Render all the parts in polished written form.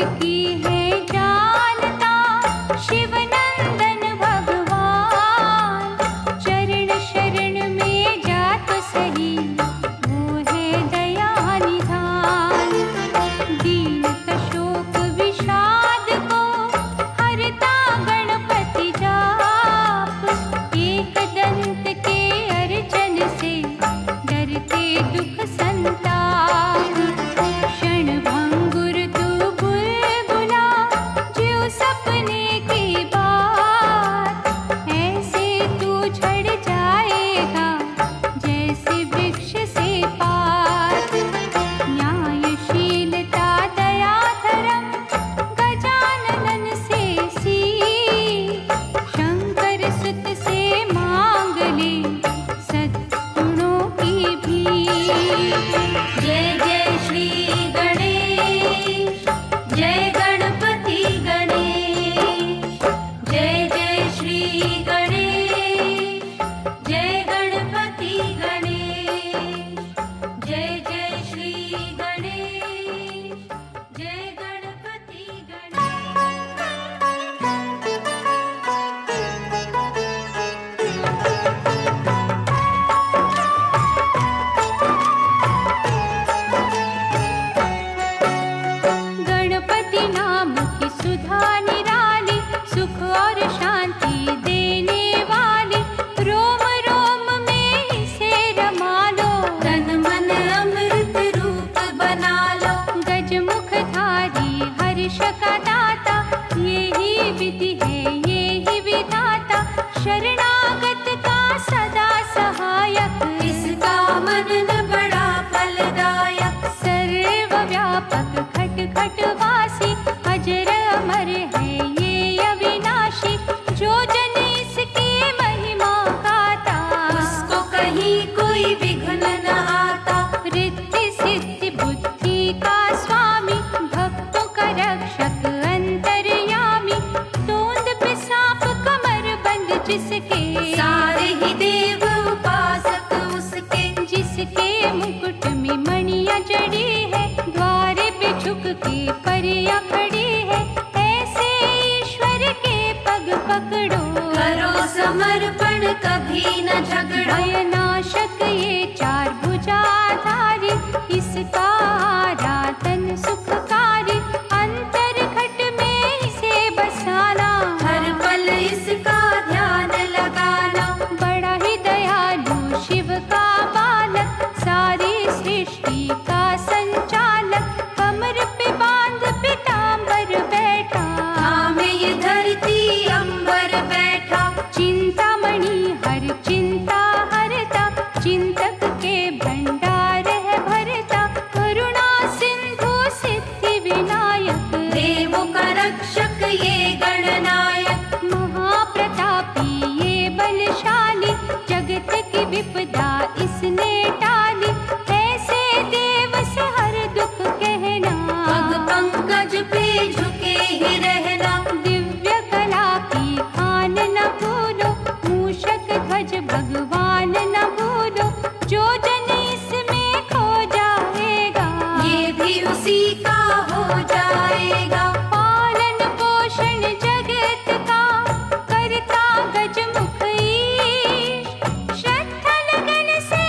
की है जानता शिवनंदन भगवान। चरण शरण में जा तो सही वो है दया निधान। दीन शोक विषाद को हरता गणपति जाप। एक दंत के अर्चन से डरते दुख संताप। क्षण भंगुर तू बुलबुला ज्यों सपने की बात। ऐसे तू झड़ जाएगा जैसे वृक्ष से पात। न्यायशीलता दया धर्म गजानन से सीख। शंकर सुत से मांग ले सद्गुणों की भीख। जय जय श्री गणेश, जय गणपति गणेश। जय जय श्री गणेश, जय गणपति गणेश। जय जय श्री गणेश, जय गणपति गणपति नाम की सुधा निराली। सुख और शांति देने वाली। रोम रोम में इसे रमा लो। तन मन अमृत रूप बना लो। गजमुख धारी हर्ष का दाता। यही विधि है यही विधाता। शरणागत का सदा सहायक। इसका मनन बड़ा फलदायक। सर्वव्यापक खट खट वासी। अजर अमर है ये अविनाशी। जो जन इसकी महिमा गाता उसको कहीं कोई विघ्न न आता। रिद्धि सिद्धि बुद्धि का स्वामी। भक्तों का रक्षक अंतर्यामी। तोंद पे सांप कमर बंद जिसके। सारे ही देव उपासक उसके। जिसके मुकुट में मणियां जड़ी है। द्वारे पे झुक के परियां खड़ी है। ऐसे ईश्वर के पग पकड़ो। करो समर्पण कभी न झगड़ो। भयनाशक ये चार भुजाधारी। इसका आराधन सुखकारी। अंतर घट में इसे बसाना। हर पल इसका ध्यान लगाना। बड़ा ही दयालु शिव का बालक। सारी सृष्टि का संचालक। कमर पे बांध पीतांबर बैठा। थामे ये धरती अंबर बैठा। चिंतामणि हर चिंता हरता। चिंतक के भंडार है भरता। करुणा सिंधु सिद्धि विनायक। देवों का रक्षक ये गणनायक। महाप्रतापी ये बलशाली। जगत की विपदा इसने टाली। ऐसे देव से हर दुख कहना। पग पंकज पे झुके ही रहना। दिव्य कला की खान न भूलो। मूषक ध्वज भगवान न भूलो। जो जन इसमें खो जाएगा ये भी उसी का हो जाएगा। पालन पोषण जगत का करता गजमुख ईश। श्रद्धा लगन से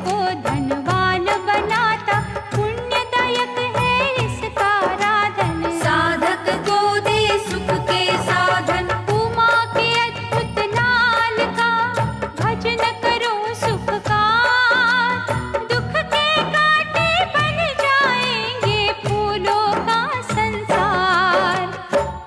को धनवान बनाता, पुण्यदायक है इसका राधन। साधक को दे सुख के साधन, उमा के अद्भुत नाल का भजन करो सुख का। दुख के कांटे बन जाएंगे फूलों का संसार।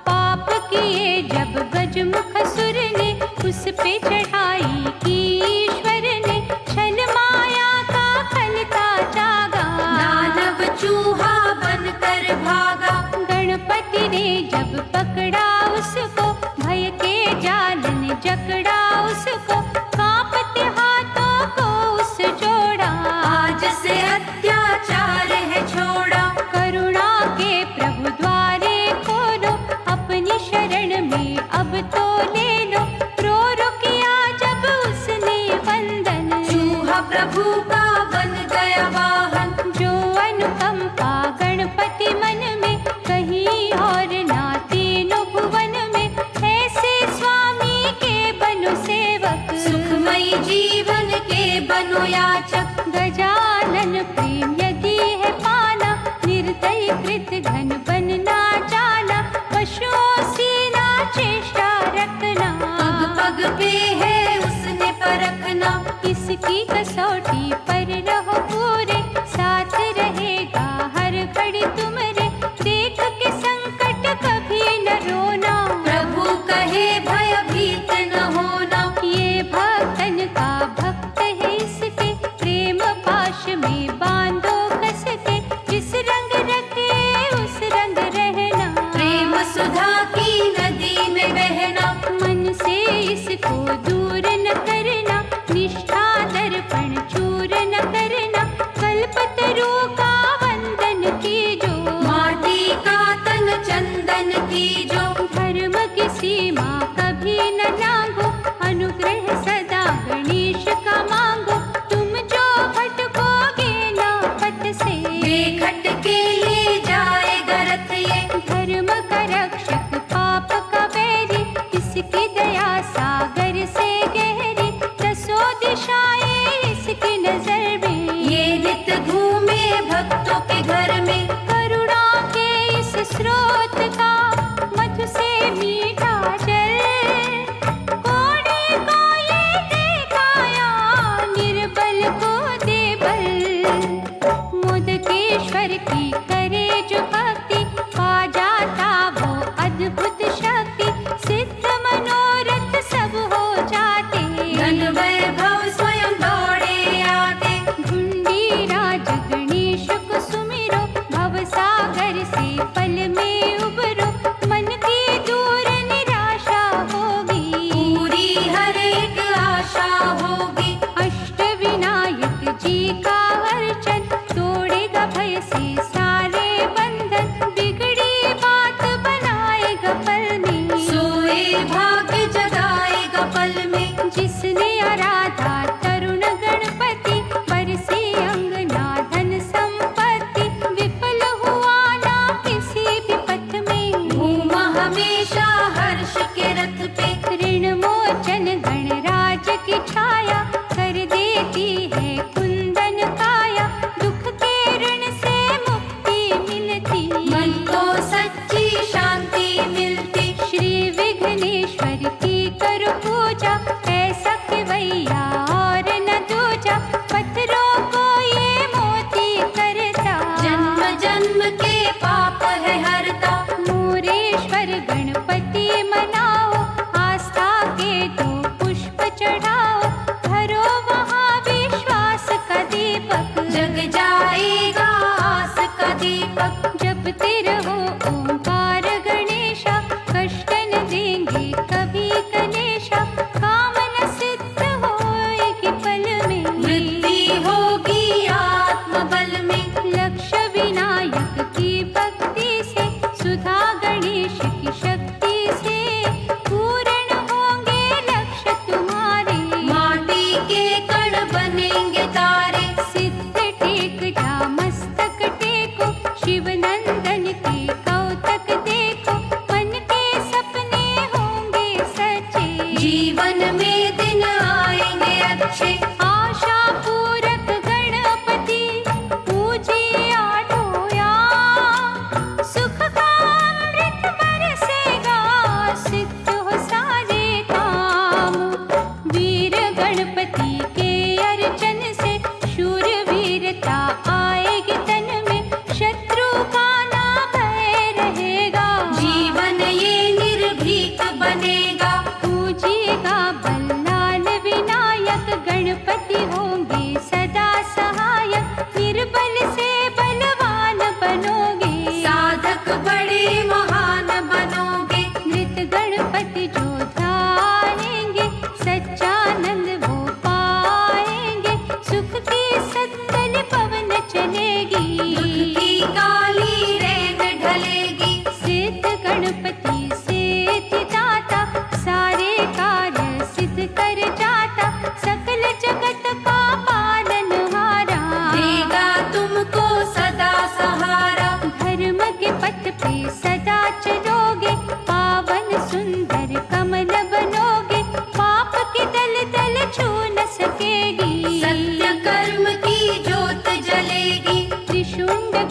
पाप किए जब गजमुख असुर ने, उस पे चढ़ाई की ईश्वर ने, छल माया का खलता जागा। दानव चूहा बनकर भागा, गणपति ने जब पकड़ा उसको, भय के जाल ने जकड़ा उसको, कांपते हाथों को उस जोड़ा। आज से अत्याचार है छोड़ा, करुणा के प्रभु द्वारे खोलो, अपनी शरण में अब तो ले लो। रो रो किया जब उसने वंदन, चूहा प्रभु का बन गया वाहन। जो अनुकंपा गणपति मन में, कहीं और ना तीनों भुवन में। ऐसे स्वामी के बनो सेवक, सुखमयी जीवन के बनो याचक। गजानन प्रेम यदि है पाना, निर्दयी कृत घन बनना जाना। पशुओं सी ना चेष्टा रखना, पग पग पे है उसने परखना। इसकी कसौटी पर रहो पूरे, साथ रहेगा हर घड़ी तुम्हारे। देख के संकट कभी न रोना, प्रभु कहे भयभीत न होना। ये भक्तन का भक्त है इसके, प्रेम पाश में बांधो कस के। जिस रंग रखे उस रंग रहना, प्रेम सुधा की नदी में बहना। मन से इसको दूर न करना, निष्ठा दर्पण चूर न करना। कल्पतरू का वंदन कीजो, माटी का तन चंदन की जो। धर्म की सीमा कभी न लांघो, अनुग्रह सदा गणेश का मांगो। तुम जो भटकोगे ना पथ से, बेखट के ले जाएगा रथ ये। धर्म का रक्षक पाप का बैरी, इसकी दया सागर से गहरी। दसों दिशाएं इसकी नजर में, ये नित घूमे भक्तों के घर में। करुणा के इस स्रोत का मधु से मीठा जल। कोड़ी को ये देखाया, निर्बल को दे बल। मोदकेश्वर की करे जो भक्ति, पा जाता वो अद्भुत शक्ति। सिद्ध मनोरथ सब हो जाते, धन वैभव स्वयं दौड़े आते। ढूंढी राज गणेश को सुमिरो, भव सागर से पल में उबरो। मन की दूर निराशा होगी, पूरी हर एक आशा होगी। अष्ट विनायक जी का अर्चन, तोड़ेगा भय से सारा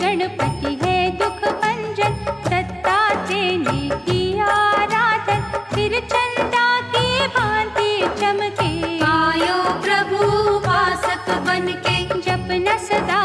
गणपति है दुख भंजन, दत्ता तेने किया आराधन, फिर चंदा की भांति चमके। आयो प्रभु उपासक बनके, जपना सदा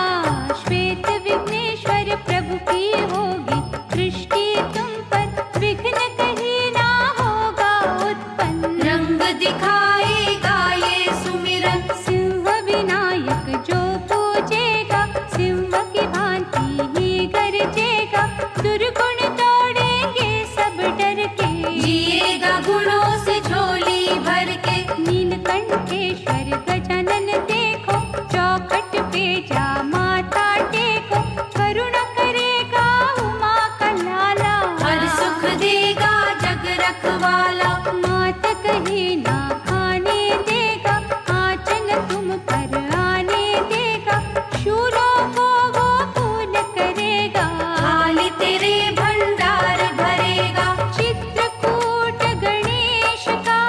श्वेत विघ्नेश्वर, प्रभु की होगी दृष्टि तुम पर, विघ्न कहीं ना होगा उत्पन्न। रंग दिखाएगा ये सुमिरन, सिंह विनायक जो पूजेगा, सिंह की भांति ही गरजेगा, दुर्गुण दौड़ेंगे सब डर के। जिएगा गुणों से झोली भर के, नीलकंठेश्वर गजानन देखो, चौखट पे जा माथा टेको, करुणा करेगा उमा का लाला, हर सुख देगा जग रखवाला। मात कहीं ना खाने देगा, आंचल तुम पर आने देगा, शूरों को वो फूल करेगा। थाली तेरे भंडार भरेगा, चित्रकूट गणेश का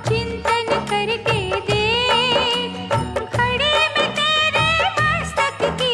चिंतन करके देख, घड़े में तेरे मस्तक की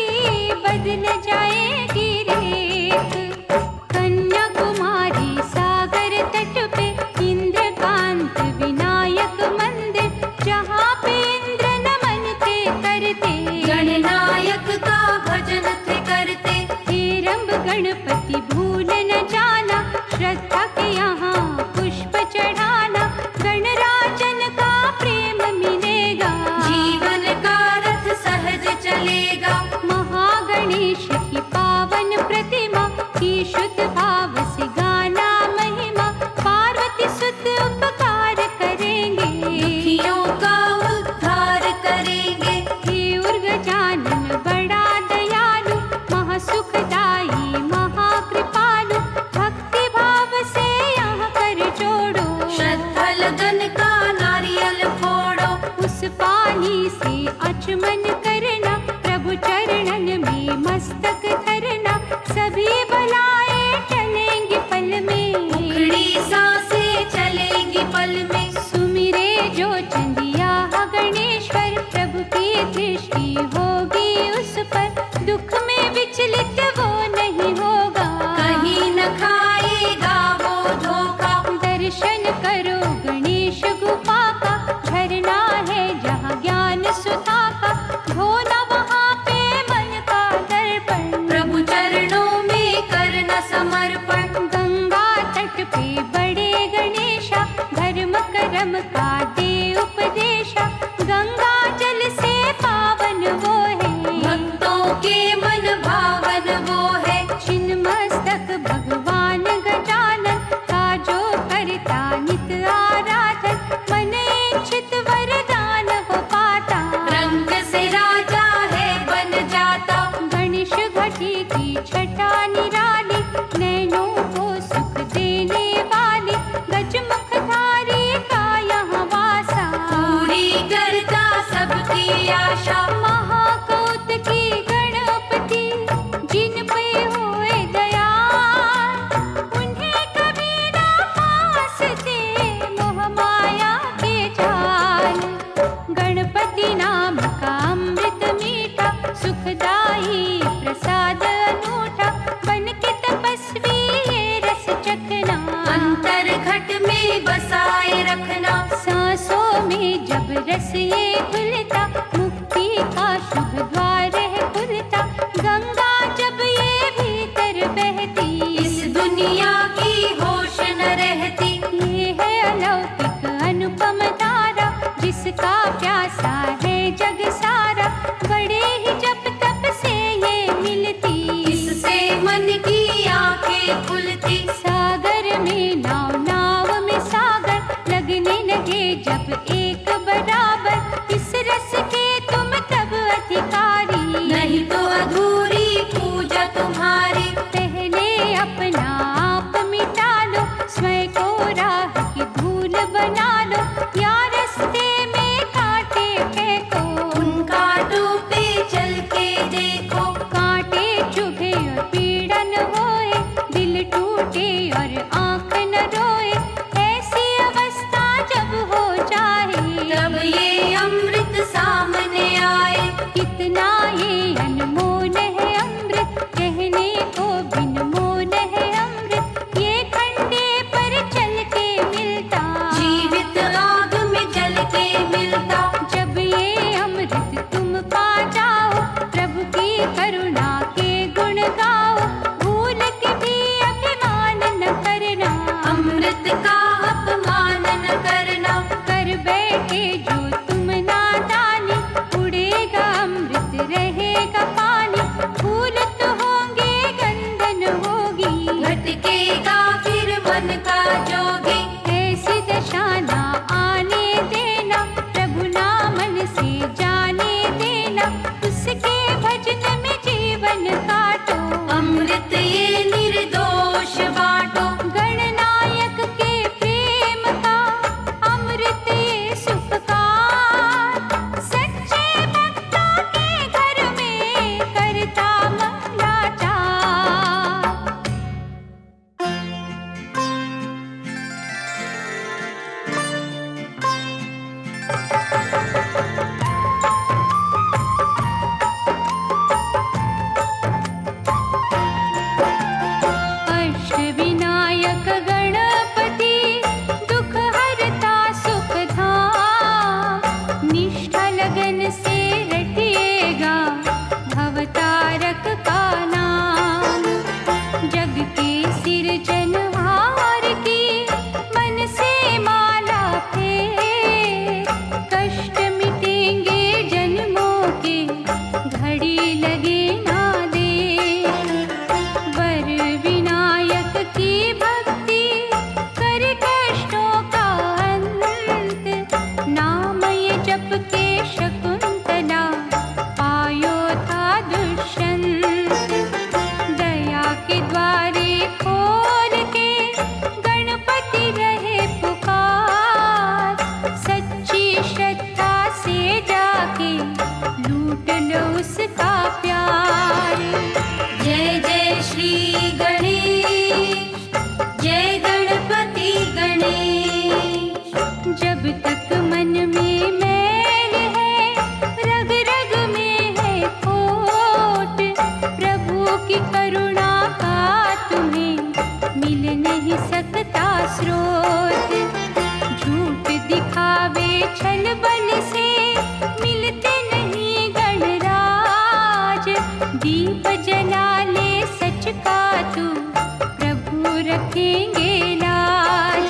बदल जाएगी रेख। कन्याकुमारी सागर तट पे इंद्रकांत विनायक मंदिर, जहाँ पे इंद्र नमन थे करते, गणनायक का भजन थे करते। हेरंब गणपति भूल न जाना, श्रद्धा के यहाँ पुष्प चढ़ाना, गणराजन का प्रेम मिलेगा, जीवन का रथ सहज चलेगा। महागणेश की पावन प्रतिमा की शुद्ध भाव से गाना महिमा, पार्वती सुत उपकार करेंगे, दुखियों का उद्धार करेंगे। हे उर्गजानन बड़ा दयालु, महासुखदाई महाकृपालु, भक्ति भाव से यहाँ कर जोड़ो, श्रद्धा लगन का नारियल फोड़ो। उस पानी से अचमन करना, प्रभु चरणन में मस्तक धरना, सभी बलाएं टलेंगी पल में, उखड़ी सांसें चलेगी पल में। सुमिरे जो चंदिया गणेश्वर, प्रभु की दृष्टि होगी उस पर, दुख में विचलित वो नहीं होगा, कहीं न खाएगा वो धोखा। दर्शन करो गणेश गुफा का, झरना है जहाँ ज्ञान सुधा का, धोना वहाँ पे मन का दर्पण, प्रभु चरणों में करना समर्पण। गंगा तट पे बड़े गणेशा, धर्म कर्म का दे उपदेशा, गंगा जल से पावन वो है, भक्तों के मन भावन वो है। छिन्न मस्तक भगवान गजानन का जो करता नित आराधन, मन इच्छित वरदान हो पाता, रंग से राजा है बन जाता। गणेश घटी की छटा निराली, नैनों को सुख देने वाली, गजमुखधारी का यहाँ वासा, पूरी करता सबकी आशा। महाकौतुकी गणपति जिन पे होए दयाल, उन्हें कभी ना फांसते मोह माया के जाल। गणपति नाम का अमृत मीठा, सुखदाई प्रसाद अनूठा, बन के तपस्वी ये रस चखना, अंतर घट में बसाए रखना। सांसों में जब रस ये घुलता, मुक्ति का शुभ द्वार है खुलता, गंगा जब ये भीतर बहती, इस दुनिया की होश न रहती। ये है अलौकिक अनुपम धारा, जिसका प्यासा है जग सारा, बड़े ही जप तप से ये मिलती, इससे मन की आंखें खुलती। सागर में नाव नाव में सागर, लगने लगे जब एक बराबर, इस रस के तुम तब अधिकारी, नहीं तो अधूरी पूजा तुम्हारी। पहले अपना आप मिटा लो, स्वयं को राह की धूल बना लो, या रास्ते में कांटे फेंको, उन कांटों पे चल के देखो। कांटे चुभे और पीड़ा न होए, दिल टूटे और आंख न रोए, ऐसी अवस्था जब हो जाए, तब ये अमृत सामने आए। कितना ये अनमोल है अमृत, कह उसके भजन में जीवन काटो, अमृत ये निर्दोष बाटो। गणनायक के प्रेम का अमृत ये सुखकार, सच्चे भक्तों के घर में करता मंगलाचार। अष्टविनायक गणपति दुख हरता सुख धाम, निष्ठा लगन से रटिएगा भवतारक का नाम। जग के सिरजनहार की मन से माला फेर, कष्ट मिटेंगे जन्मों के घड़ी लगे ना देर। वर विनायक की भक्ति कर कष्टों का अंत, नाम ये जप के शकुंतला पायो था दुष्यंत। दया के द्वारे खोल के गणपति रहे पुकार, सच्ची श्रद्धा से जाके लूट लो उसका प्यार। जय जय श्री गणेश, जय गणपति गणेश। जब तक मन में मैल है, रग रग में है खोट, प्रभु की करुणा का तुम्हें मिल नहीं सकता स्रोत। झूठ दिखावे छल बल से मिलते नहीं गणराज, दीप जला ले सच का तू प्रभु रखेंगे लाज।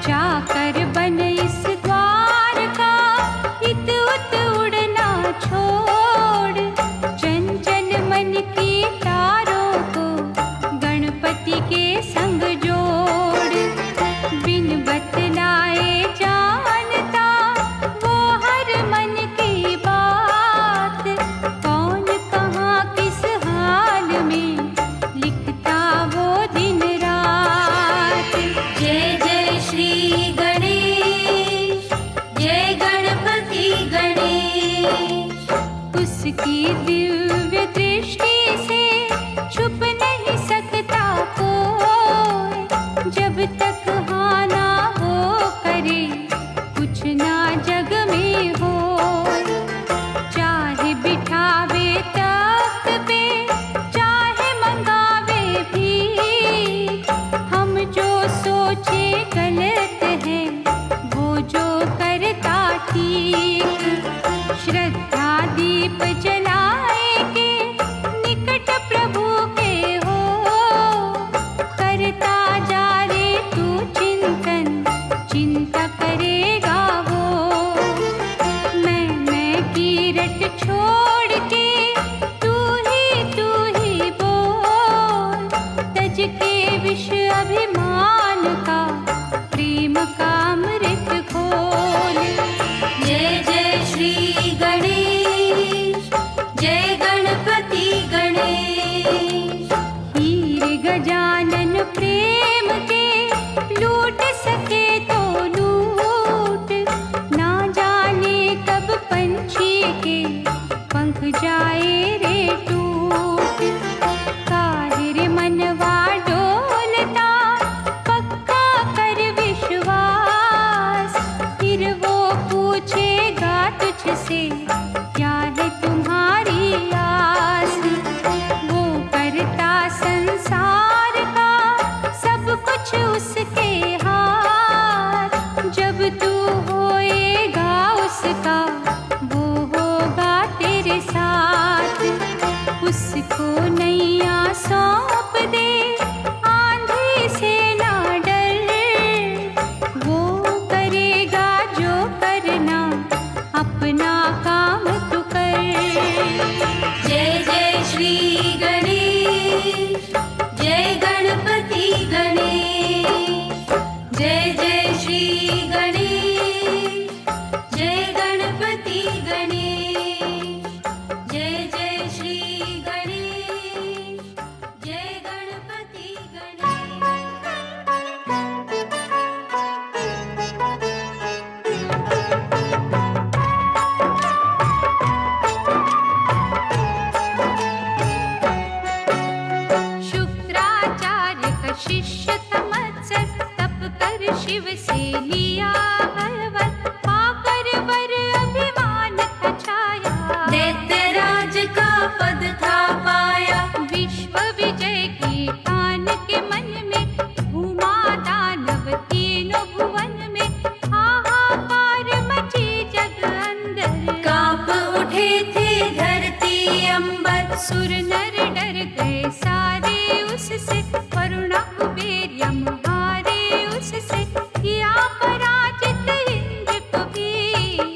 जाकर बन इस द्वार का इत उत उड़ना छोड़, चंचल मन की तारों को गणपति के संग जोड़। बिन बतलाए जानता वो हर मन की बात, कौन कहाँ किस हाल में लिखता वो दिन रात। जय जय श्री गणेश, जय गणपति गणेश। उसकी दिव्य दृष्टि से छुप नहीं सकता कोई, जब तक हाँ ना हो करे कुछ ना जग में हो। चाहे बिठावे तख्त पे, चाहे मंगावे भी, हम जो सोचे गलत है वो जो करता ठीक। श्रद्धा दीप जलाए के निकट प्रभु के हो, करता जा रे तू चिंतन, चिंता करेगा वो। मैं की रट छोड़ के तू ही बोल, तज के विष अभिमान का प्रेम का अमृत खोल। जय जय श्री गणेश, जय गणपति गणेश। हीर गजानन प्रेम के लूट सके तो लूट, ना जाने कब पंछी के पंख जाए रे टूट। काहिर मनवा डोलता पक्का कर विश्वास, फिर वो पूछेगा तुझसे क्या है तुम्हारी आस। वो करता संसार का सब कुछ उसके हाथ, जब तू होएगा उसका वो होगा तेरे साथ। उसको नैया सौंप दे पर। सुर नर डर गए सारे उससे, वरुणा कुबेर यम हारे उससे, किया पराजित इंद्र को भी।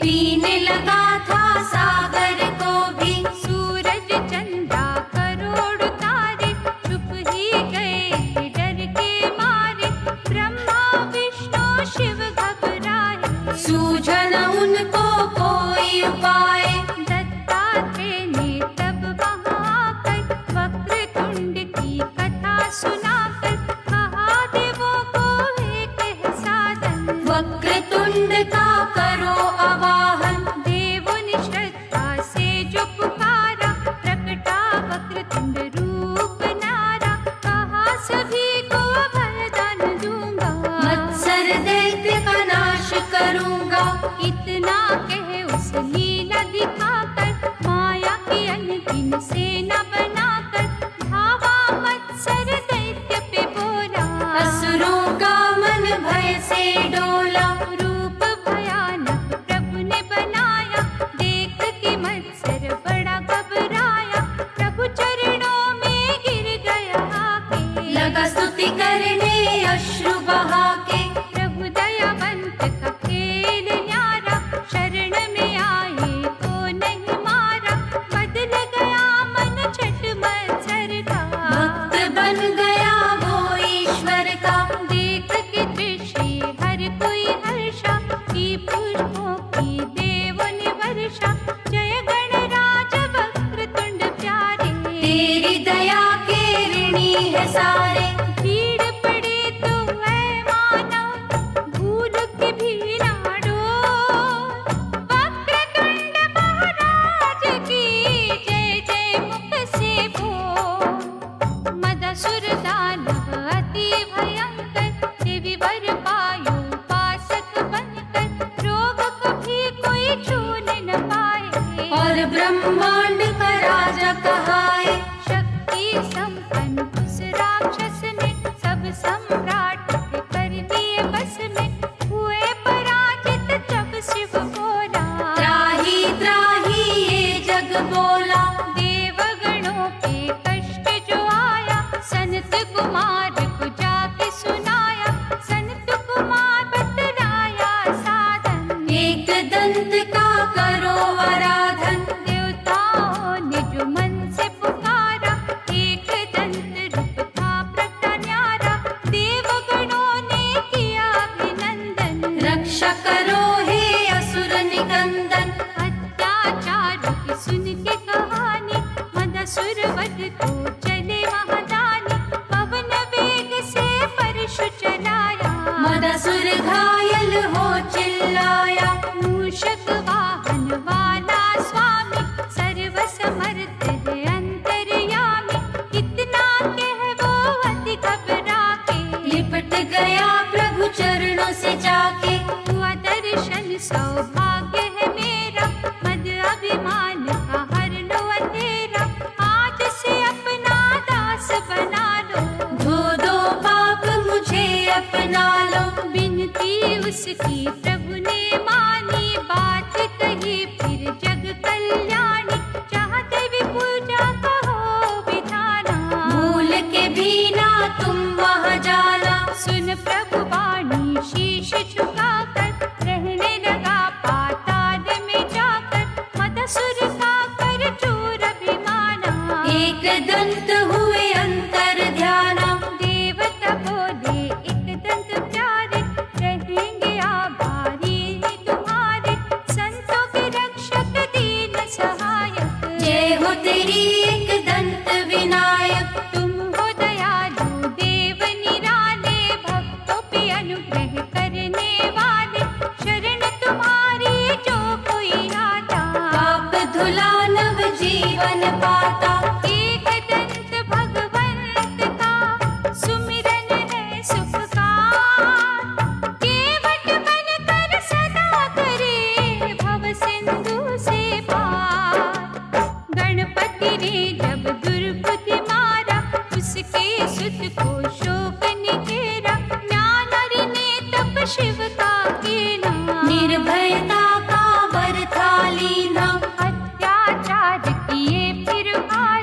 पीने लगा था सागर को भी। सूरज चंद्रा करोड़ तारे, चुप ही गए डर के मारे। ब्रह्मा विष्णु शिव घबराए, सूझन उनको कोई उपाय। दत्तात्रेय ने तब वहाँ आकर, वक्रतुंड की कथा सुनाकर, कहा देवों को एक है साधन। वक्रतुंड का करो आवाहन। देवों ने श्रद्धा से जो पुकारा, प्रकटा वक्रतुंड रूप नारा। कहा सभी को वरदान दूंगा, मत्सर दैत्य का नाश करूंगा। इतना कहे उस लीला दिखाकर, माया की अनगिन सेना बनाकर, धावा मत्सर दैत्य पे बोला। असुरों का मन भय से डोला। रूप भयानक प्रभु ने बनाया, देख के मत्सर बड़ा घबराया। प्रभु चरणों में गिर गया आके, लगा स्तुति करने अश्रु बहा के। प्रभु दयावंत का खेल न्यारा, शरण में आए को नहीं मारा। बदल गया मन छठ मत्सर का, भक्त बन गया वो ईश्वर का। देख के दृश्य हर कोई हर्षा, की पुष्पों की देवों ने वर्षा। जय गणराज वक्रतुंड प्यारे, तेरी दया के ऋणी है सारे। भीड़ पड़े तो है मानव, भूल के भी ना डोल। वक्रतुंड महाराज की जय जय मुख से बोल। मदासुर दानव अति भयंकर, देवी वर पायो उपासक बनकर। रोग कभी कोई छूने न पाए, और ब्रह्मांड का राजा कहाए। शक्ति संपन्न उस राक्षस ने, सब सम्राट के कर दिए बस में। हुए पराजित तब शिव बोला, त्राही त्राही ये जग बोला। देवगणों पे कष्ट जो आया, संत कुमार को जाके सुनाया। संत कुमार बतलाया साधन, एक दंत का करो आराधन। देवताओं ने जो मन से पुकारा, एक दंत रूप था प्रकट न्यारा। देवगणों ने किया अभिनंदन, रक्षा करो हे असुर निकंदन। अत्याचार की सुन के कहानी, मदासुर वध को चले महादानी। पवन वेग से परशु चलाया, मदासुर घायल हो चिल्लाया। मूषक वाहन वाला स्वामी, सर्व समर्थ है अंतर्यामी। कितना कह वो अति घबरा के, लिपट गया प्रभु चरणों से जाके। हुआ दर्शन सौभाग्य है मेरा, मद अभिमान का हर लो अंधेरा। आज से अपना दास बना लो, धो दो पाप मुझे अपना लो। बिनती उसकी प्रभु ने मानी, बात कही फिर जग कल्याणी। चाहते भी पूजा का हो विधाना, भूल के भी ना तुम वहाँ जाना। सुन प्रभु वाणी शीश झुकाकर, रहने लगा पाताल में जाकर। मदासुर का कर चूर अभिमाना, एक दंत हुए अंतर ध्याना। देवता बोले एक दंत प्यारे, रहेंगे आभारी तुम्हारे। संतों के रक्षक दीन सहायक, जय हो तेरी एक दंत विनायक। तुम हो दयालु देव निराले, भक्तों पे अनुग्रह करने वाले। शरण तुम्हारी जो कोई आता, पाप धुला नव जीवन पाता। एक दंत भगवंत का सुमिरन है सुख का। केवट बनकर सदा करे, भव सिंधु से पार। गणपति ने जब दुर्बुद्धि मारा, उसके सुत को शोक निकेरा। ज्ञानरि ने तप शिव का कीना, निर्भयता का वर था लीना। अत्याचार किए फिर भारी।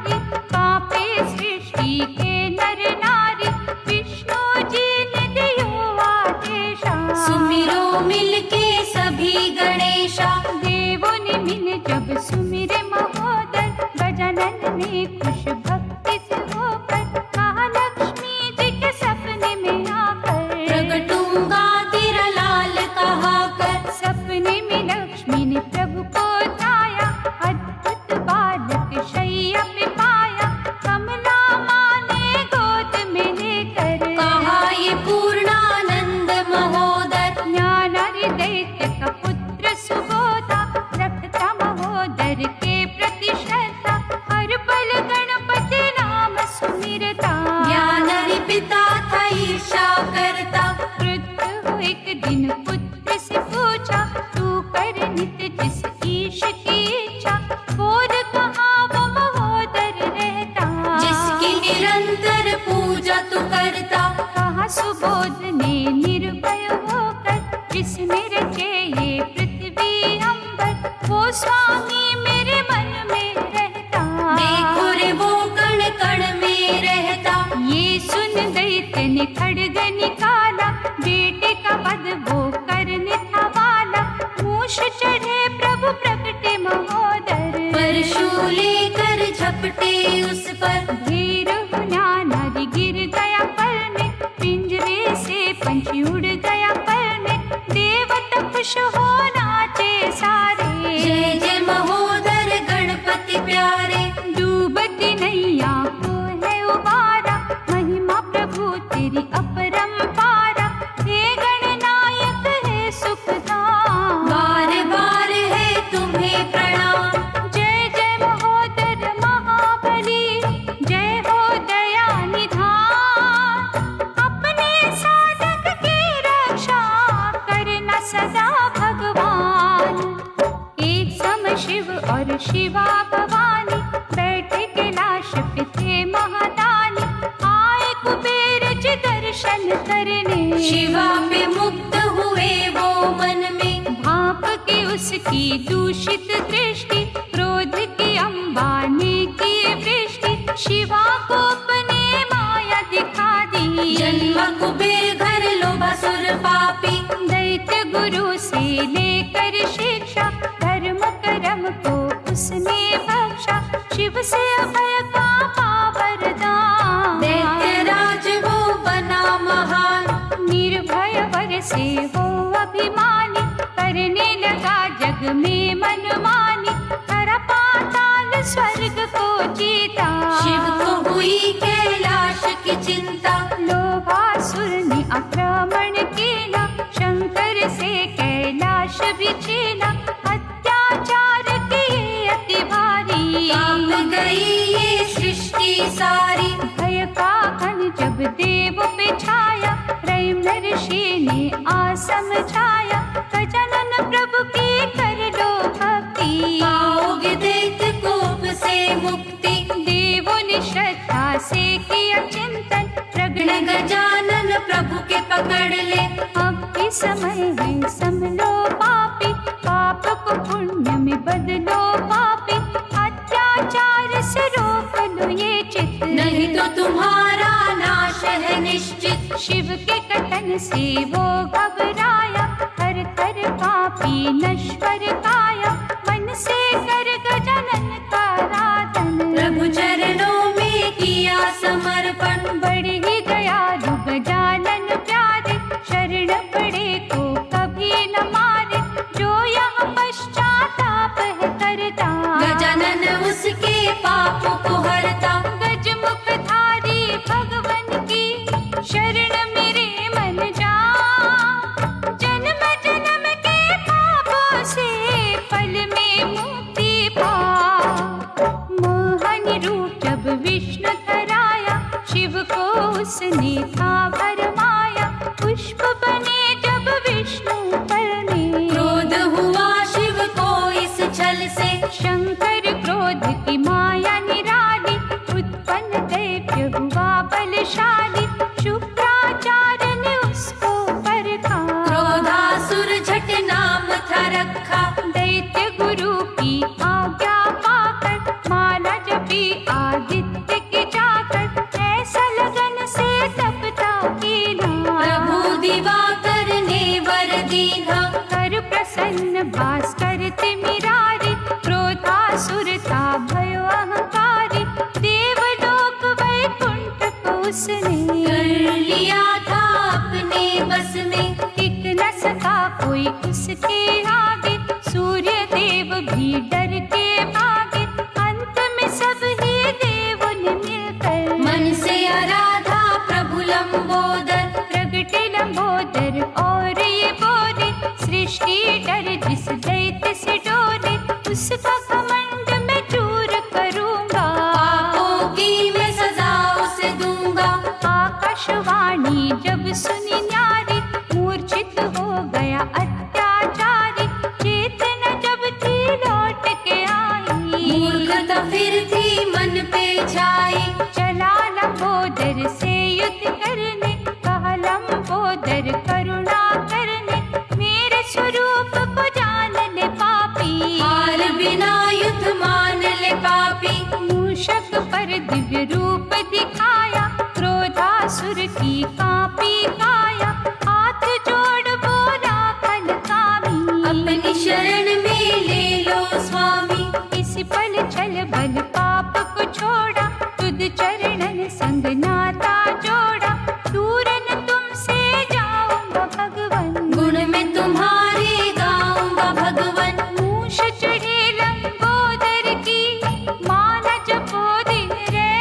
गजानन ने खुश भक्ति से होकर कहा लक्ष्मी जी के सपने में आकर, प्रगटूंगा तेरा लाल कहा कर। सपने में लक्ष्मी ने प्रभु को ध्याया, अद्भुत बालक शैया पे पाया, कमला माँ ने गोद में लेकर कहा ये पूर्णानंद महोदर। ज्ञानारि दैत्य का पुत्र सुबोधा, रखता महोदर के प्रति श्रद्धा, हर पल गणपति नाम सुमिरता। ज्ञानारि पिता था ईर्षा करता, क्रुद्ध हो एक दिन पुत्र से पूछा, तू कर नित्य जिस ईश की इच्छा, बोल कहाँ वो महोदर रहता, जिसकी निरंतर पूजा तू करता। कहा सुबोध ने निर्भय होकर, जिसने रचे ये पृथ्वी अंबर, वो स्वामी मेरे मन में रहता। देखो रे वो कण कण में रहता। ये सुन दैत्य ने खड्ग निकाला, बेटे का वध वो करने था वाला, मूष चढ़े प्रभु प्रगटे महोदर, परशु लेकर झपटे उस पर। ढेर हुना नारी गिर गया पल में, पिंजरे से पंछी उड़ गया पल में, देवता खुश हो नाचे सारे। जय जय महोदर गणपति प्यारे। डूबती नैया को है उबारा, महिमा प्रभु तेरी अपरंपारा, हे गणनायक है सुखधाम, बार बार है तुम्हें प्रणाम। जय जय महोदर महाबली, जय हो दया निधान, अपने साधक की रक्षा करना सदा भगवान। एक सम शिव और शिवा भवानी, बैठे कैलाश पे थे महादानी, आए कुबेर जी दर्शन करने, शिवा पे मुक्त हुए वो मन में। भाप के उसकी दूषित दृष्टि, क्रोध की अम्बा ने की वृष्टि, शिवा को अपने माया दिखा दी। जन्म कुबेर घर लोभासुर पापी, दैत्य गुरु से लेकर शिक्षा, धर्म कर्म को उसने बख्शा, शिव से अभय का पावरदान। दैत्य राज वो बना महान, निर्भय वर से हो अभिमानी, करने लगा जग में मनमानी, हरा पाताल स्वर्ग को जीता। शिव को हुई कैलाश की चिंता। लोभासुर ने आक्रमण किया, शंकर से कैलाश भी छीना, अत्याचार किए अति भारी, कांप गई ये सृष्टि सारी। भय का घन जब देव पे छाया, प्रेम ऋषि ने आ समझाया, गजानन प्रभु की कर लो भक्ति, पाओगे दैत्य कोप से मुक्ति। देवों ने श्रद्धा से किया चिंतन, प्रगट गजानन प्रभु के पकड़ ले। अब भी समय है समलो पापी, पाप को पुण्य में बदलो पापी, अत्याचार से रोक लो ये चित, नहीं तो तुम्हारा नाश है निश्चित। शिव के कथन से वो घबराया, थर थर कांपी नश्वर काया, मन से कर गजानन का आराधन, प्रभु चरणों में किया समर्पण। बड़ी ही दयालु गजानन प्यारे, शरण पड़े को कभी न मारे, जो यहाँ पश्चाताप है करता, गजानन उसके पापों को हरता। गजमुखधारी भगवन की शरण मेरे मन जा, जन्म जन्म के पापों से पल में मुक्ति पा। मोहन रूप जब विष्णु धराया, शिव को उसने था भरमाया, पुष्प बने जब विष्णु पर में, क्रोध हुआ शिव को इस छल से। शंकर क्रोध की माया निराली, उत्पन्न दैत्य हुआ बलशाली, शुक्राचार्य ने उसको परखा, क्रोधासुर झट नाम था रखा। दैत्य गुरु की आज्ञा पाकर, माला जपी आदित्य की जाकर, ऐसा लगन से तपता कीना, प्रभु दिवाकर ने वर दीना। कर प्रसन्न भास्कर तिमिरारी, क्रोधासुर था भयो अहंकार। कोई उसके आगे, सूर्य देव भी डर के भागे। अंत में सब ही देवों ने मिलकर मन से आराधा प्रभु लंबोदर। प्रगटे लंबोदर और ये बोले, सृष्टि डर जिस दैत्य से डोले, उसका घमंड मैं चूर करूंगा। पापों की मैं सजा उसे दूंगा। आकाशवाणी जब सुनी न्यारी, मूर्छित हो गया अत्याचारी। चेतना जब थी लौट के आई, मूर्खता फिर थी मन पे छाई। चला लंबोदर से युद्ध करने, कहा लंबोदर करुणा करने, मेरे स्वरूप को जान ले पापी। हार बिना युद्ध मान ले पापी। मूषक पर दिव्य रूप दिखाया, क्रोधासुर की कांपी काया। हाथ जोड़ बोला खलकामी, अपनी शरण में ले लो स्वामी। इस पल छल बल पाप को छोड़ा, तुद चरणन संग नाता जोड़ा। दूर न तुमसे जाऊंगा भगवन, गुण में तुम्हारे गाऊंगा भगवन। मूष चढ़े लंबोदर की, माना जपो दिन रे।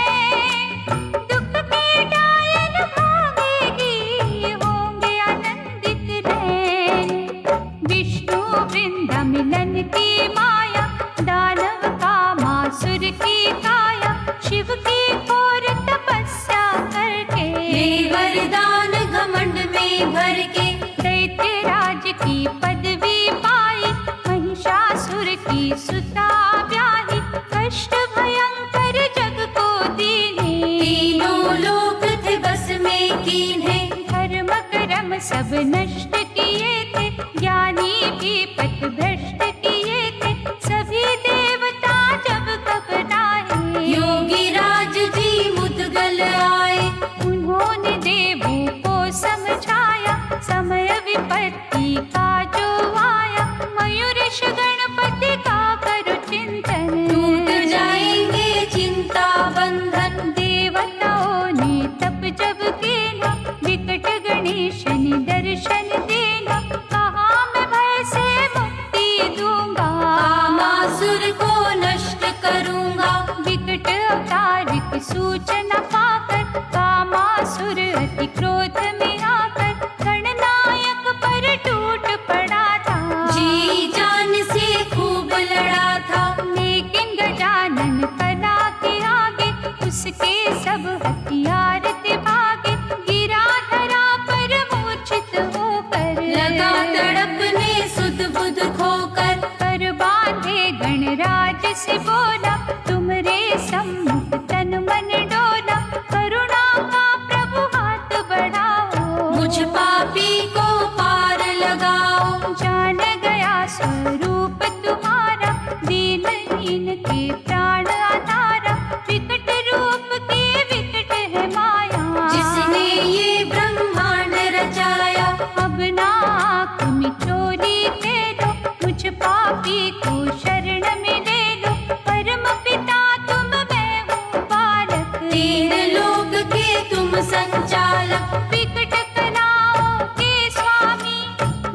दुख के डायन भागेगी, होंगे आनंदित रे। विष्णु वृंदा मिलन की माया, दानव का मासुर की काया। शिव की घोर तपस्या करके, ले वरदान घमंड में भर के। दैत्य राज की पदवी पाई, महिषासुर की सुता ब्याही। कष्ट भयंकर जग को दीने, तीनों लोक थे बस में कीन्हे। धर्म कर्म सब नष्ट किए थे, ज्ञानी भी पथ भ्रष्ट किए थे। सभी देवता जब घबराए, योगी राज जी मुदगल आए। उन्होंने देवों को समझाया, समय विपत्ति का जो आया। मयूरेश गणपति का करो चिंतन, टूट जाएंगे चिंता बंधन। देवताओं ने तप जब किया, विकट गणेश ने दर्शन देना। कहा मैं भय से मुक्ति दूंगा, कामासुर को नष्ट करूंगा। विकट अवतार की सूचना पाकर, कामासुर अति क्रोध में आकर, गणनायक पर टूट पड़ा था। जी जान से खूब लड़ा था। लेकिन गजानन कला के आगे, उसके सब हथियार थे भागे। गिरा धरा पर मूर्छित होकर, लगा तड़पने सुध बुध खोकर। पर बांधे गणराज से बोला, तुमरे सम्मुख तन मन डोला। करुणा का प्रभु हाथ बढ़ाओ, मुझ पापी को पार लगाओ। जान गया स्वरूप तुम्हारा, दीनहीन के प्राण आधारा। विकट रूप की विकट है माया, जिसने ये ब्रह्मांड रचाया। अब ना आँख में चोरी खेलो, मुझ पापी को शरण में ले लो। परम पिता तुम मैं हूँ बालक, तीन लोक के तुम संचालक। विकट कलाओं के स्वामी,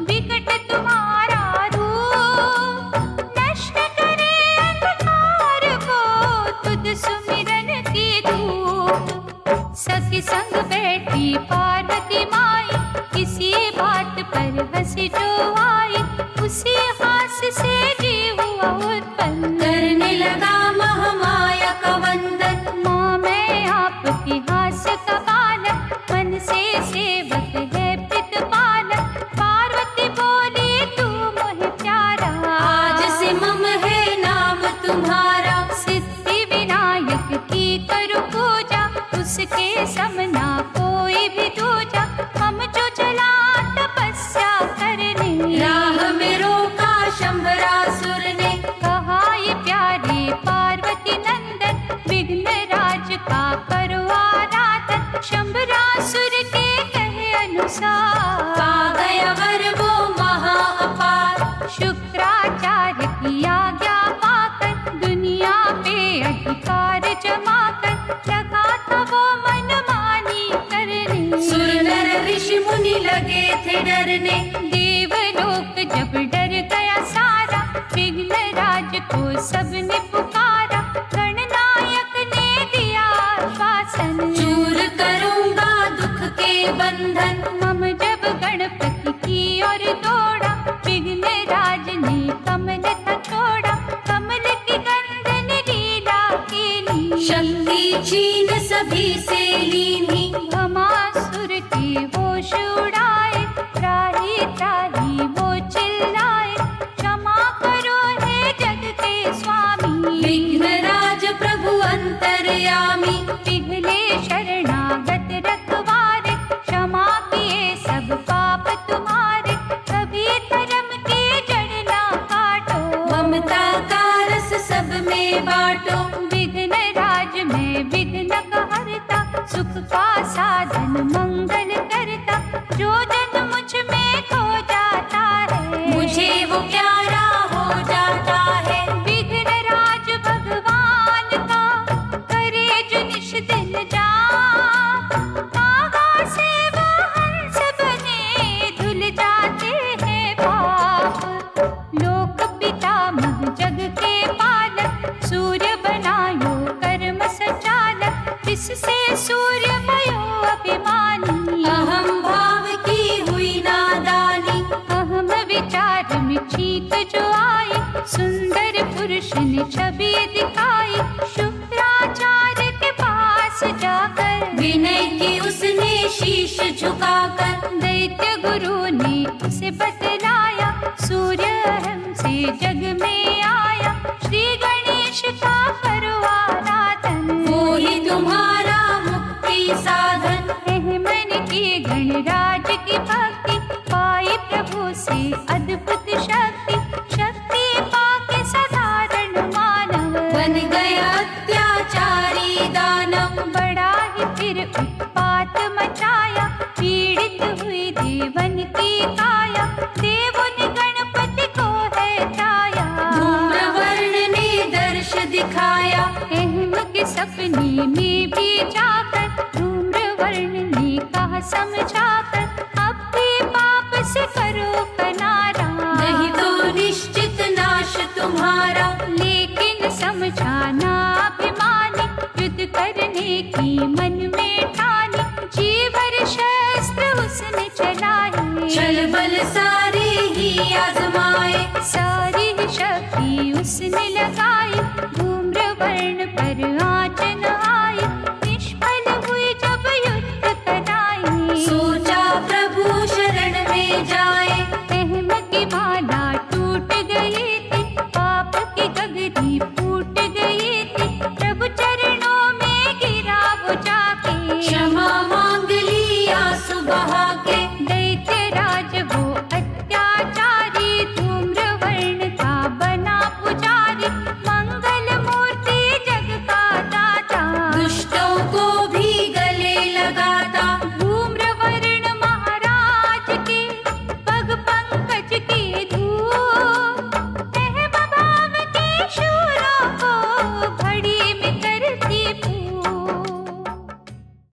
विकट तुम्हारा रूप। नष्ट करे अंधकार को, तुद सुमिरन की धूप। सखी संग बैठी पार्वती माई, किसी बात पर हंसी जो आई। उसी हास से जीव हुआ उत्पन्न, करने लगा महामाया का वंदन। माँ मैं आपकी हास का बालक, मन से सेवक है प्रतिपालक। पार्वती बोली तू मोहे प्यारा, आज से मम है नाम तुम्हारा। सिद्धि विनायक की करो पूजा, उसके समना कोई भी दूजा। हम जो चला तपस्या करने, राह में रोका शंभरासुर ने। कहा ये प्यारे पार्वती नंदन, विघ्न राज का करो आराधन। शंभरासुर के कहे अनुसार, पा गया वर वो महा अपार। शुक्राचार्य की आज्ञा पाकर, दुनिया पे अधिकार जमाकर। लगा था वो मनमानी करने, सुर नर ऋषि मुनि लगे थे डरने। देवलोक बंधन। मम जब गणपति की ओर दौड़ा, विघ्न राज ने कमल था छोड़ा। कमल की गंधन लीला कीनी, शक्ति छीन सभी से लीनी। भमासुर के होश उड़ाए, त्राहि त्राहि वो चिल्लाए। क्षमा करो हे जग के स्वामी, विघ्नराज प्रभु अंतर्यामी। पिघले शरणागत रखवारे, क्षमा किए सब पाप तुम्हारे। कभी धर्म की जड़ ना काटो, ममता का रस सब में बांटो। विघ्न राज में विघ्न का हरता, सुख का साधन मंगल करता। जो जन मुझ में खो जाता है, मुझे वो प्यारा हो जाता है। विघ्न राज भगवान का करे जो निश दिन जाप। कागा से वो हंस बने, धुल जाते हैं पाप। लोक पितामह जग के पालक, सूर्य बनायो कर्म संचालक। इससे सूर्य भयो अभिमानी, अहम भाव की हुई नादानी। अहम विचार में चीक जो आई, सुंदर पुरुष ने छवि दिखाई। शुक्राचार्य के पास जाकर, विनय की उसने शीश झुकाकर। दैत्य गुरु ने उसे बतलाया, सूर्य अहम से जग में आया। श्री गणेश का करो आराधन, वो ही तुम्हारा मुक्ति साधन। मन की गणराज की भक्ति, पाई प्रभु से अद्भुत शक्ति। शक्ति पाके साधारण मानव, बन गया अत्याचारी दानव। बड़ा ही फिर उत्पात मचाया। पीड़ित हुई देवन की काया, देवों ने गणपति को है ठाया। धूम्रवर्ण ने दर्श दिखाया, अहम के सपने में भी जाकर, धूम्रवर्ण ने कहा समझाकर। अब भी पाप से करो किनारा, नहीं तो निश्चित नाश तुम्हारा। लेकिन समझाना अभिमानी, युद्ध करने की मन में ठानी। जीवर शस्त्र उसने चलाए, छल बल सारे ही आजमाए। सारी शक्ति उसने लगाई। धूम्रवर्ण पर